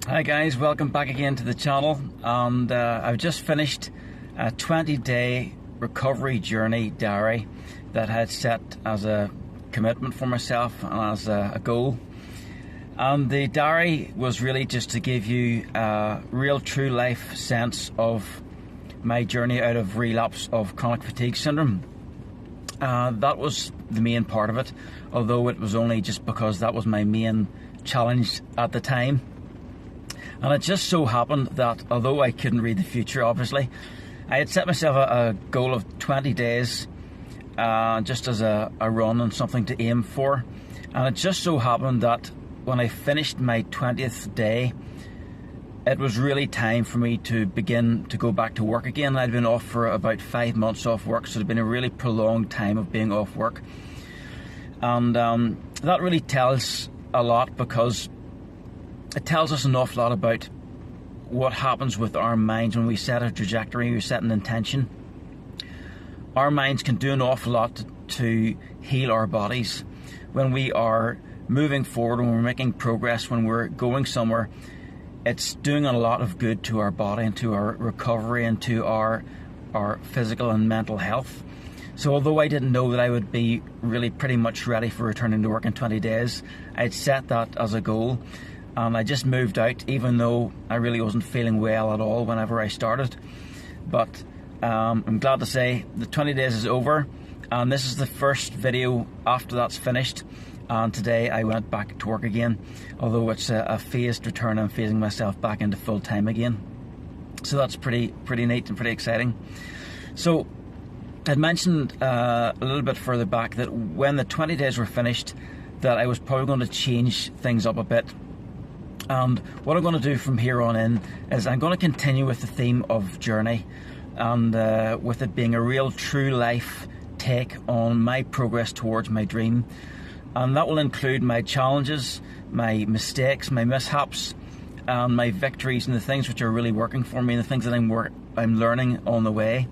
Hi guys, welcome back again to the channel, and I've just finished a 20-day recovery journey diary that I had set as a commitment for myself and as a goal. And the diary was really just to give you a real true life sense of my journey out of relapse of chronic fatigue syndrome. That was the main part of it, although it was only just because that was my main challenge at the time. And it just so happened that although I couldn't read the future, obviously, I had set myself a goal of 20 days just as a run and something to aim for. And it just so happened that when I finished my 20th day, it was really time for me to begin to go back to work again. I'd been off for about 5 months off work, so it had been a really prolonged time of being off work. And that really tells a lot, because it tells us an awful lot about what happens with our minds when we set a trajectory, we set an intention. Our minds can do an awful lot to heal our bodies. When we are moving forward, when we're making progress, when we're going somewhere, it's doing a lot of good to our body and to our recovery and to our physical and mental health. So although I didn't know that I would be really pretty much ready for returning to work in 20 days, I'd set that as a goal. And I just moved out, even though I really wasn't feeling well at all whenever I started. But I'm glad to say the 20 days is over, and this is the first video after that's finished. And today I went back to work again, although it's a phased return. I'm phasing myself back into full time again. So that's pretty neat and pretty exciting. So I'd mentioned a little bit further back that when the 20 days were finished, that I was probably going to change things up a bit. And what I'm going to do from here on in is I'm going to continue with the theme of journey, and with it being a real true life take on my progress towards my dream. And that will include my challenges, my mistakes, my mishaps, and my victories, and the things which are really working for me, and the things that I'm learning on the way.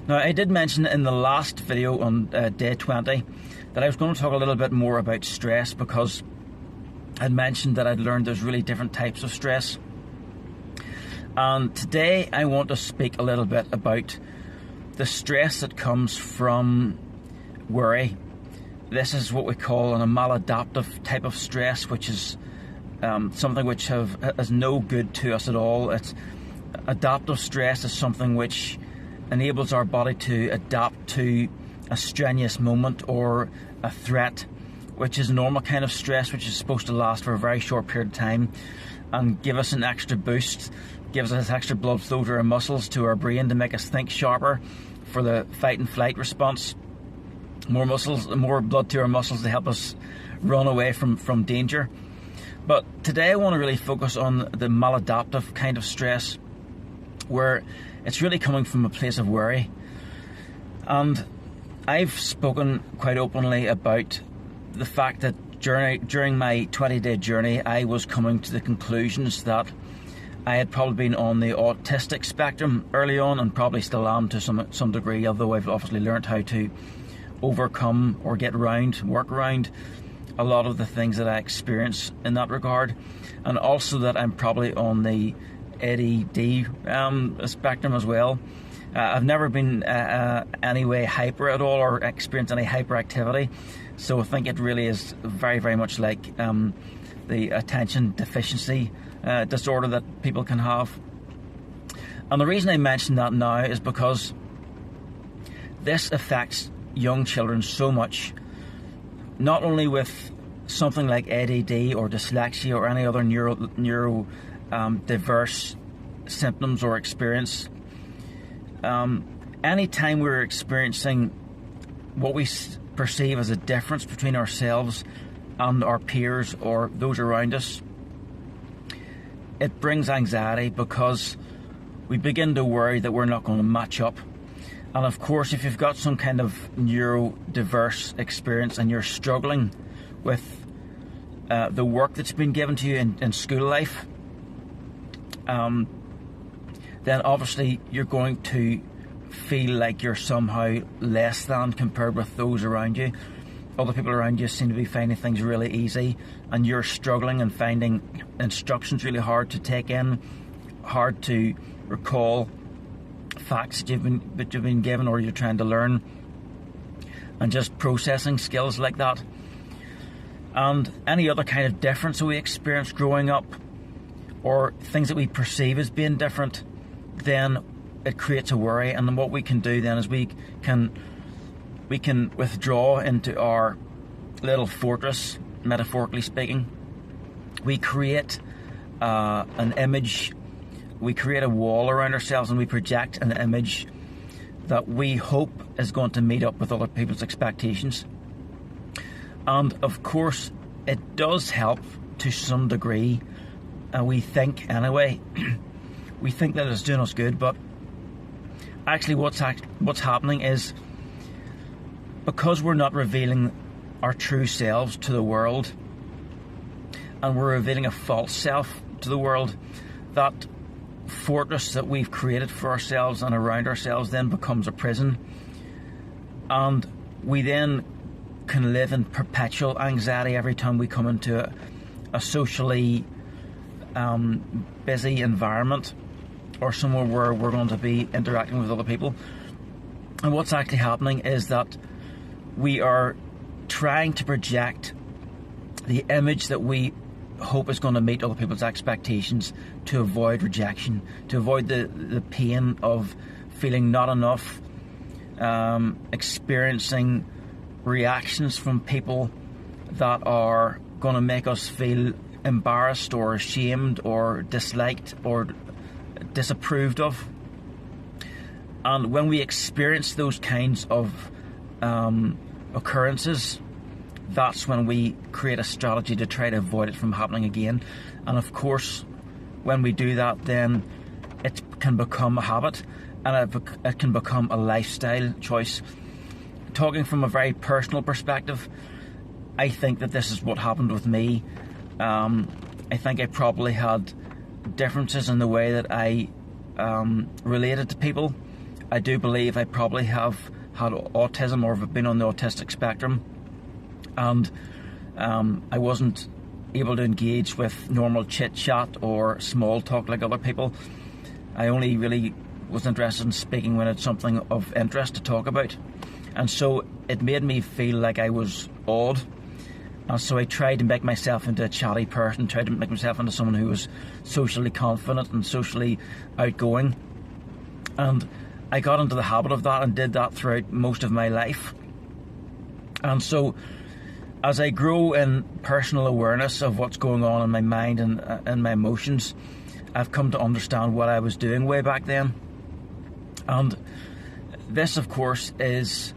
Now, I did mention in the last video on day 20 that I was going to talk a little bit more about stress, because I'd mentioned that I'd learned there's really different types of stress. And today I want to speak a little bit about the stress that comes from worry. This is what we call a maladaptive type of stress, which is something which has no good to us at all. It's adaptive stress is something which enables our body to adapt to a strenuous moment or a threat, which is a normal kind of stress, which is supposed to last for a very short period of time and give us an extra boost, gives us extra blood flow to our muscles, to our brain, to make us think sharper for the fight and flight response. More blood to our muscles to help us run away from danger. But today I want to really focus on the maladaptive kind of stress, where it's really coming from a place of worry. And I've spoken quite openly about the fact that during my 20-day journey, I was coming to the conclusions that I had probably been on the autistic spectrum early on, and probably still am to some degree, although I've obviously learned how to overcome or work around a lot of the things that I experience in that regard. And also that I'm probably on the ADD spectrum as well. I've never been any way hyper at all, or experienced any hyperactivity. So I think it really is very, very much like the attention deficiency disorder that people can have. And the reason I mention that now is because this affects young children so much, not only with something like ADD or dyslexia or any other neuro diverse symptoms or experience. Anytime we're experiencing what we perceive as a difference between ourselves and our peers or those around us, it brings anxiety, because we begin to worry that we're not going to match up. And of course, if you've got some kind of neurodiverse experience and you're struggling with the work that's been given to you in school life, then obviously you're going to feel like you're somehow less than compared with those around you. other people around you seem to be finding things really easy, and you're struggling and finding instructions really hard to take in, hard to recall facts that you've been given or you're trying to learn, and just processing skills like that, and any other kind of difference that we experience growing up, or things that we perceive as being different, then it creates a worry. And then what we can do then is we can withdraw into our little fortress, metaphorically speaking. We create an image, we create a wall around ourselves, and we project an image that we hope is going to meet up with other people's expectations. And of course, it does help to some degree, and we think anyway, we think that it's doing us good, but actually what's happening is, because we're not revealing our true selves to the world, and we're revealing a false self to the world, that fortress that we've created for ourselves and around ourselves then becomes a prison, and we then can live in perpetual anxiety every time we come into a socially busy environment, or somewhere where we're going to be interacting with other people. And what's actually happening is that we are trying to project the image that we hope is going to meet other people's expectations, to avoid rejection, to avoid the pain of feeling not enough, experiencing reactions from people that are going to make us feel embarrassed or ashamed or disliked or disapproved of. And when we experience those kinds of occurrences, that's when we create a strategy to try to avoid it from happening again. And of course, when we do that, then it can become a habit, and it can become a lifestyle choice. Talking from a very personal perspective, I think that this is what happened with me. I think I probably had differences in the way that I related to people. I do believe I probably have had autism, or have been on the autistic spectrum, and I wasn't able to engage with normal chit chat or small talk like other people. I only really was interested in speaking when it's something of interest to talk about, and so it made me feel like I was odd. And so I tried to make myself into a chatty person, tried to make myself into someone who was socially confident and socially outgoing. And I got into the habit of that and did that throughout most of my life. And so as I grow in personal awareness of what's going on in my mind and my emotions, I've come to understand what I was doing way back then. And this, of course, is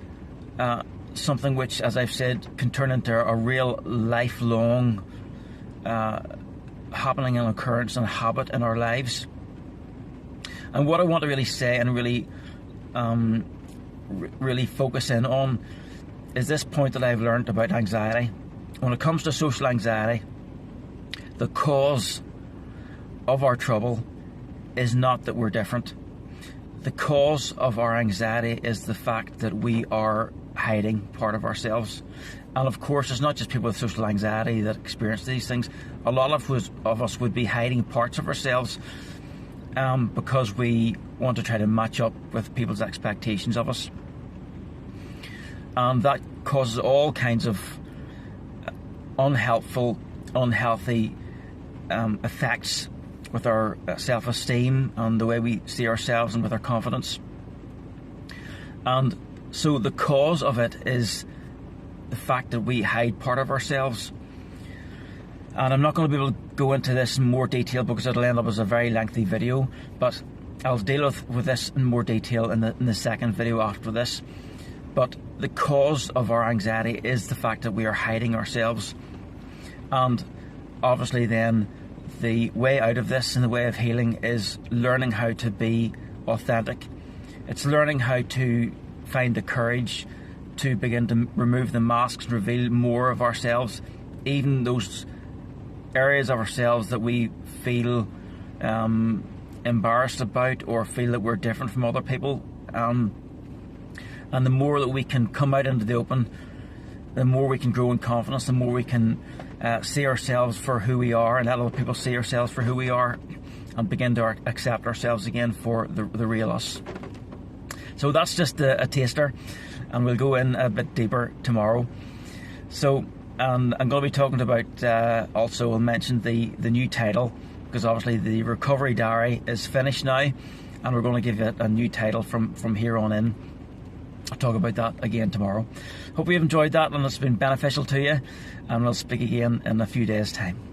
something which, as I've said, can turn into a real lifelong happening and occurrence and habit in our lives. And what I want to really say and really focus in on is this point that I've learned about anxiety. When it comes to social anxiety, the cause of our trouble is not that we're different. The cause of our anxiety is the fact that we are hiding part of ourselves. And of course, it's not just people with social anxiety that experience these things. A lot of us would be hiding parts of ourselves because we want to try to match up with people's expectations of us. And that causes all kinds of unhealthy effects with our self-esteem and the way we see ourselves, and with our confidence. And so the cause of it is the fact that we hide part of ourselves. And I'm not going to be able to go into this in more detail because it'll end up as a very lengthy video, but I'll deal with this in more detail in the second video after this. But the cause of our anxiety is the fact that we are hiding ourselves. And obviously then the way out of this and the way of healing is learning how to be authentic. It's learning how to find the courage to begin to remove the masks and reveal more of ourselves, even those areas of ourselves that we feel embarrassed about or feel that we're different from other people. And the more that we can come out into the open, the more we can grow in confidence, the more we can see ourselves for who we are, and let other people see ourselves for who we are, and begin to accept ourselves again for the real us. So that's just a taster, and we'll go in a bit deeper tomorrow. So, and I'm going to be talking about, also I'll mention the new title, because obviously the Recovery Diary is finished now, and we're going to give it a new title from here on in. I'll talk about that again tomorrow. Hope you've enjoyed that and it's been beneficial to you, and we'll speak again in a few days' time.